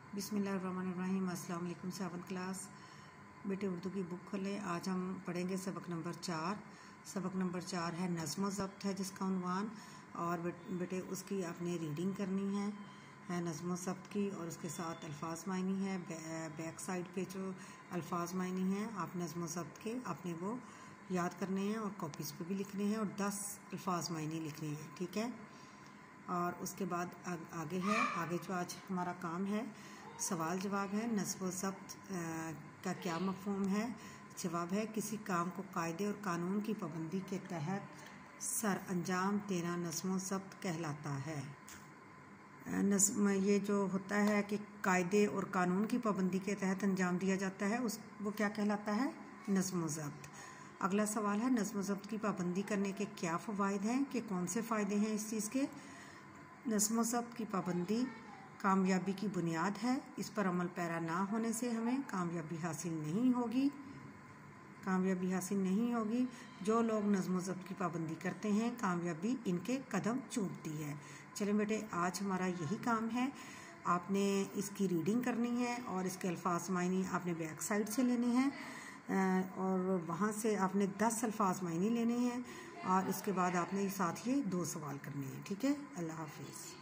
बिस्मिल्लाहिर्रहमानिर्रहीम। अस्सलाम वालेकुम। 7th क्लास बेटे उर्दू की बुक खोलें। आज हम पढ़ेंगे सबक नंबर 4। सबक नंबर 4 है नज़्म व ज़ब्त है जिसका उन्वान, और बेटे उसकी आपने रीडिंग करनी है नज़्म व ज़ब्त की, और उसके साथ अल्फाज मायनी है। बैक साइड पे जो अल्फाज मायनी हैं आप नज़्म व ज़ब्त के आपने वो याद करने हैं और कॉपीज़ पे भी लिखने हैं, और 10 अल्फाज मायनी लिखने हैं, ठीक है। और उसके बाद आगे जो आज हमारा काम है सवाल जवाब है। नज़्म व ज़ब्त का क्या मफ़हूम है? जवाब है किसी काम को कायदे और कानून की पाबंदी के तहत सर अंजाम देना नज़्म व ज़ब्त कहलाता है। नज़्म ये जो होता है कि कायदे और कानून की पाबंदी के तहत अंजाम दिया जाता है वो क्या कहलाता है? नज़्म व ज़ब्त। अगला सवाल है नज़्म व ज़ब्त की पाबंदी करने के क्या फ़वाइद हैं, कि कौन से फ़ायदे हैं इस चीज़ के? नज़्म व ज़ब्त की पाबंदी कामयाबी की बुनियाद है। इस पर अमल पैरा ना होने से हमें कामयाबी हासिल नहीं होगी। जो लोग नज़्म व ज़ब्त की पाबंदी करते हैं कामयाबी इनके कदम चूमती है। चलें बेटे आज हमारा यही काम है। आपने इसकी रीडिंग करनी है और इसके अल्फाज मायनी आपने बैक साइड से लेने हैं, और वहाँ से आपने 10 अल्फाज मायनी लेने हैं, और इसके बाद आपने साथ ही 2 सवाल करने हैं, ठीक है। अल्लाह हाफिज़।